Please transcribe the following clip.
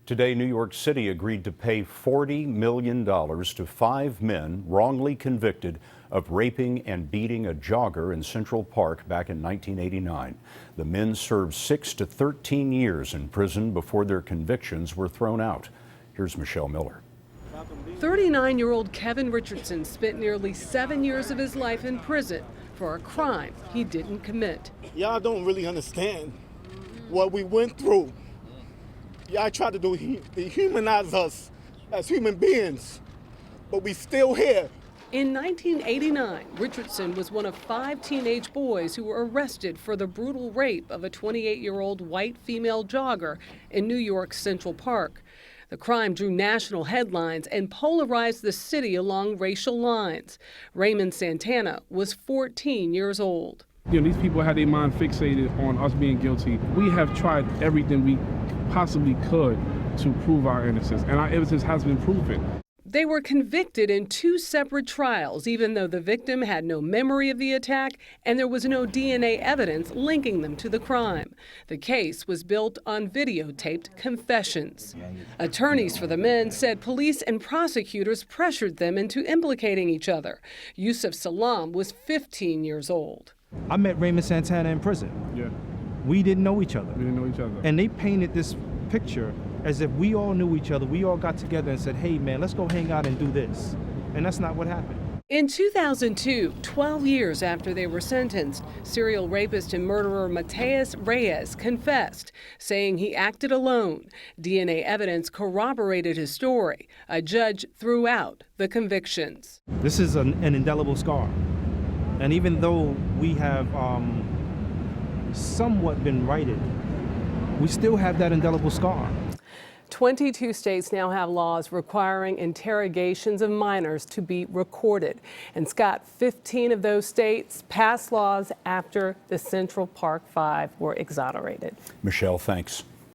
Today, New York City agreed to pay $40 million to 5 men wrongly convicted of raping and beating a jogger in Central Park back in 1989. The men served 6 to 13 years in prison before their convictions were thrown out. Here's Michelle Miller. 39-year-old Kevin Richardson spent nearly 7 years of his life in prison for a crime he didn't commit. Y'all don't really understand what we went through. Y'all try to dehumanize us as human beings, but we still here. In 1989, Richardson was one of 5 teenage boys who were arrested for the brutal rape of a 28-year-old white female jogger in New York's Central Park. The crime drew national headlines and polarized the city along racial lines. Raymond Santana was 14 years old. You know, these people had their mind fixated on us being guilty. We have tried everything we possibly could to prove our innocence, and our innocence has been proven. They were convicted in 2 separate trials, even though the victim had no memory of the attack and there was no DNA evidence linking them to the crime. The case was built on videotaped confessions. Attorneys for the men said police and prosecutors pressured them into implicating each other. Yusuf Salam was 15 years old. I met Raymond Santana in prison. Yeah. We didn't know each other. We didn't know each other. And they painted this picture as if we all knew each other. We all got together and said, hey man, let's go hang out and do this. And that's not what happened. In 2002, 12 years after they were sentenced, serial rapist and murderer Mateus Reyes confessed, saying he acted alone. DNA evidence corroborated his story. A judge threw out the convictions. This is an indelible scar. And even though we have somewhat been righted, we still have that indelible scar. 22 states now have laws requiring interrogations of minors to be recorded. And Scott, 15 of those states passed laws after the Central Park 5 were exonerated. Michelle, thanks.